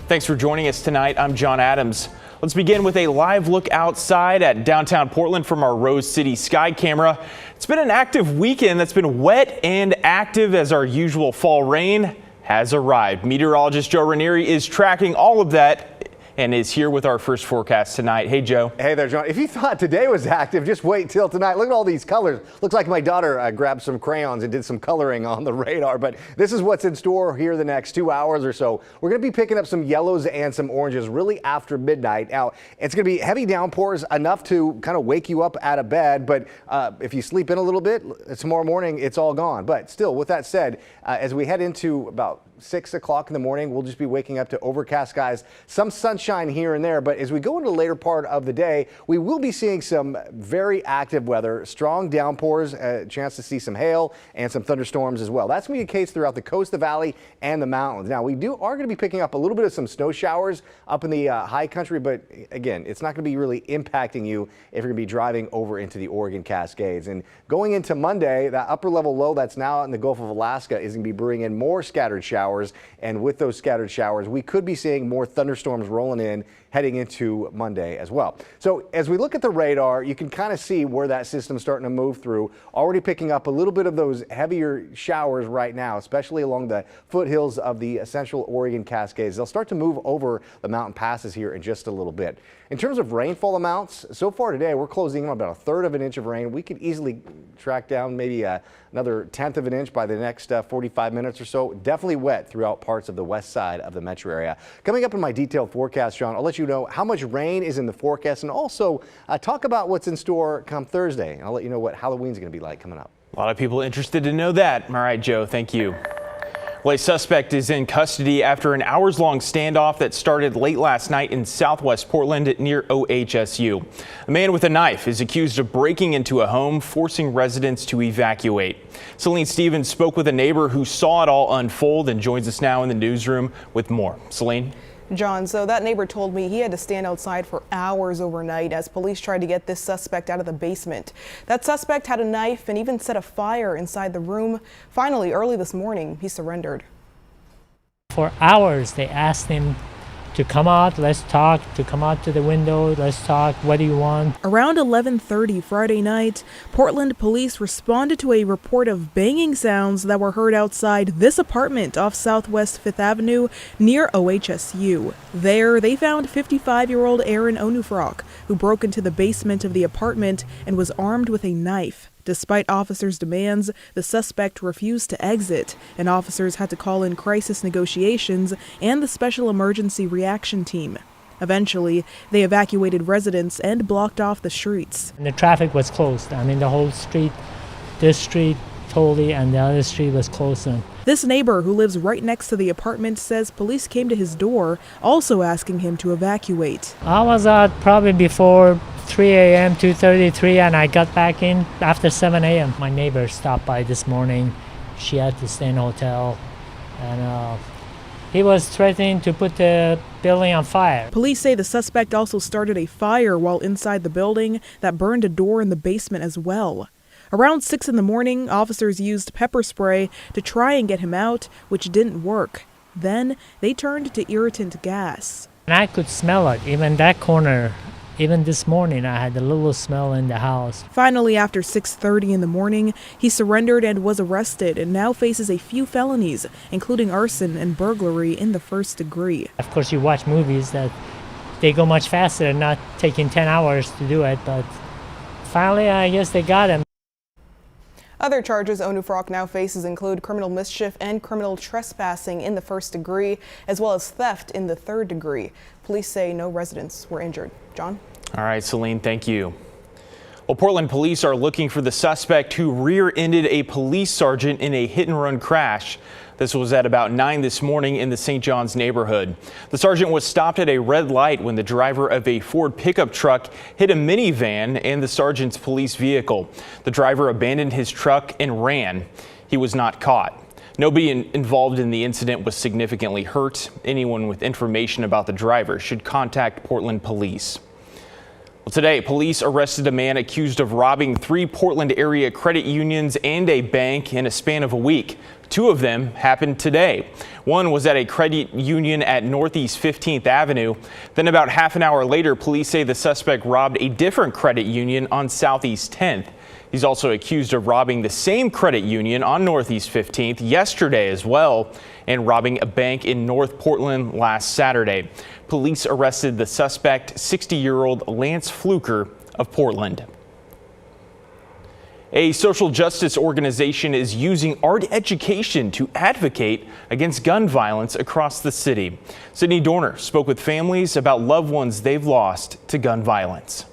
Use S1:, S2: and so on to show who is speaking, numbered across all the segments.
S1: Thanks for joining us tonight. I'm John Adams. Let's begin with a live look outside at downtown Portland from our Rose City Sky camera. It's been an active weekend that's been wet and active as our usual fall rain has arrived. Meteorologist Joe Ranieri is tracking all of that and is here with our first forecast tonight. Hey, Joe.
S2: Hey there, John. If you thought today was active, just wait till tonight. Look at all these colors. Looks like my daughter grabbed some crayons and did some coloring on the radar, but this is what's in store here the next 2 hours or so. We're going to be picking up some yellows and some oranges really after midnight. Now, it's going to be heavy downpours, enough to kind of wake you up out of bed, but if you sleep in a little bit, tomorrow morning, it's all gone. But still, with that said, as we head into about 6 o'clock in the morning, we'll just be waking up to overcast skies, some sunshine here and there. But as we go into the later part of the day, we will be seeing some very active weather, strong downpours, a chance to see some hail and some thunderstorms as well. That's going to be the case throughout the coast, the valley, and the mountains. Now, we are going to be picking up a little bit of some snow showers up in the high country, but again, it's not going to be really impacting you if you're going to be driving over into the Oregon Cascades. And going into Monday, that upper level low that's now in the Gulf of Alaska is going to be bringing in more scattered showers. And with those scattered showers, we could be seeing more thunderstorms rolling in heading into Monday as well. So as we look at the radar, you can kind of see where that system's starting to move through, already picking up a little bit of those heavier showers right now, especially along the foothills of the central Oregon Cascades. They'll start to move over the mountain passes here in just a little bit. In terms of rainfall amounts, so far today, we're closing in on about 1/3 of an inch of rain. We could easily track down maybe another 1/10 of an inch by the next 45 minutes or so. Definitely wet throughout parts of the west side of the metro area. Coming up in my detailed forecast, John, I'll let you know how much rain is in the forecast and also talk about what's in store come Thursday. And I'll let you know what Halloween's going to be like coming up.
S1: A lot of people interested to know that. All right, Joe, thank you. Well, a suspect is in custody after an hours-long standoff that started late last night in southwest Portland near OHSU. A man with a knife is accused of breaking into a home, forcing residents to evacuate. Celine Stevens spoke with a neighbor who saw it all unfold and joins us now in the newsroom with more. Celine?
S3: John, so that neighbor told me he had to stand outside for hours overnight as police tried to get this suspect out of the basement. That suspect had a knife and even set a fire inside the room. Finally, early this morning, he surrendered.
S4: For hours, they asked him to come out, let's talk, to come out to the window, let's talk, what do you want?
S3: Around 11:30 Friday night, Portland police responded to a report of banging sounds that were heard outside this apartment off Southwest 5th Avenue near OHSU. There, they found 55-year-old Aaron Onufrock, who broke into the basement of the apartment and was armed with a knife. Despite officers' demands, the suspect refused to exit, and officers had to call in crisis negotiations and the Special Emergency Reaction Team. Eventually, they evacuated residents and blocked off the streets.
S4: And the traffic was closed. I mean, the whole street, this street totally, and the other street was closed.
S3: This neighbor who lives right next to the apartment says police came to his door, also asking him to evacuate.
S4: I was out probably before 3 a.m., 2:33, and I got back in after 7 a.m. My neighbor stopped by this morning. She had to stay in a hotel, and he was threatening to put the building on fire.
S3: Police say the suspect also started a fire while inside the building that burned a door in the basement as well. Around 6 in the morning, officers used pepper spray to try and get him out, which didn't work. Then they turned to irritant gas.
S4: And I could smell it, even that corner. Even this morning, I had a little smell in the house.
S3: Finally, after 6:30 in the morning, he surrendered and was arrested and now faces a few felonies, including arson and burglary in the first degree.
S4: Of course, you watch movies that they go much faster, not taking 10 hours to do it, but finally, I guess they got him.
S3: Other charges Onufrock now faces include criminal mischief and criminal trespassing in the first degree, as well as theft in the third degree. Police say no residents were injured. John?
S1: All right, Celine, thank you. Well, Portland police are looking for the suspect who rear-ended a police sergeant in a hit-and-run crash. This was at about 9 this morning in the St. John's neighborhood. The sergeant was stopped at a red light when the driver of a Ford pickup truck hit a minivan and the sergeant's police vehicle. The driver abandoned his truck and ran. He was not caught. Nobody involved in the incident was significantly hurt. Anyone with information about the driver should contact Portland police. Well, today, police arrested a man accused of robbing 3 Portland area credit unions and a bank in a span of a week. 2 of them happened today. One was at a credit union at Northeast 15th Avenue. Then about half an hour later, police say the suspect robbed a different credit union on Southeast 10th. He's also accused of robbing the same credit union on Northeast 15th yesterday as well, and robbing a bank in North Portland last Saturday. Police arrested the suspect, 60-year-old Lance Fluker of Portland. A social justice organization is using art education to advocate against gun violence across the city. Sydney Dorner spoke with families about loved ones they've lost to gun violence.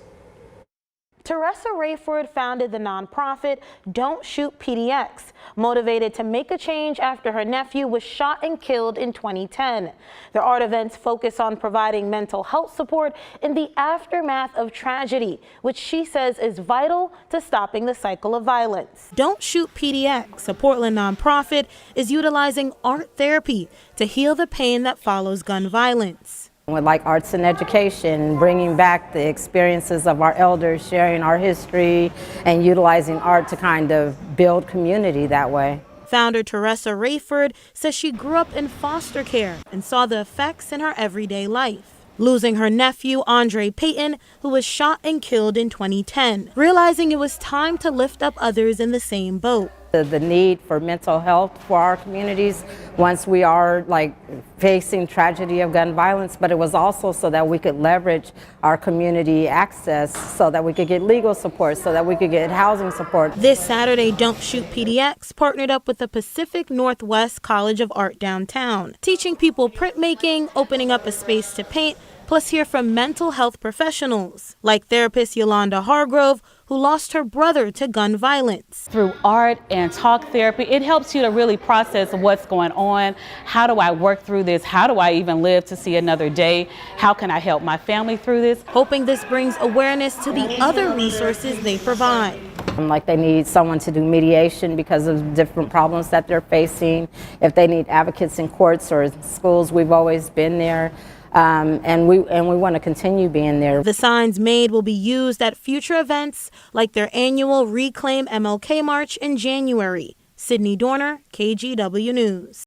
S5: Teresa Rayford founded the nonprofit Don't Shoot PDX, motivated to make a change after her nephew was shot and killed in 2010. Their art events focus on providing mental health support in the aftermath of tragedy, which she says is vital to stopping the cycle of violence. Don't Shoot PDX, a Portland nonprofit, is utilizing art therapy to heal the pain that follows gun violence.
S6: With like arts and education, bringing back the experiences of our elders, sharing our history, and utilizing art to kind of build community that way.
S5: Founder Teresa Rayford says she grew up in foster care and saw the effects in her everyday life. Losing her nephew, Andre Payton, who was shot and killed in 2010, realizing it was time to lift up others in the same boat.
S6: The need for mental health for our communities once we are like facing tragedy of gun violence, but it was also so that we could leverage our community access so that we could get legal support, so that we could get housing support.
S5: This Saturday, Don't Shoot PDX partnered up with the Pacific Northwest College of Art downtown, teaching people printmaking, opening up a space to paint, plus hear from mental health professionals like therapist Yolanda Hargrove, who lost her brother to gun violence.
S7: Through art and talk therapy, it helps you to really process what's going on. How do I work through this? How do I even live to see another day? How can I help my family through this?
S5: Hoping this brings awareness to the other resources they provide.
S6: Like they need someone to do mediation because of different problems that they're facing. If they need advocates in courts or schools, we've always been there. And we want to continue being there.
S5: The signs made will be used at future events like their annual Reclaim MLK March in January. Sydney Dorner, KGW News.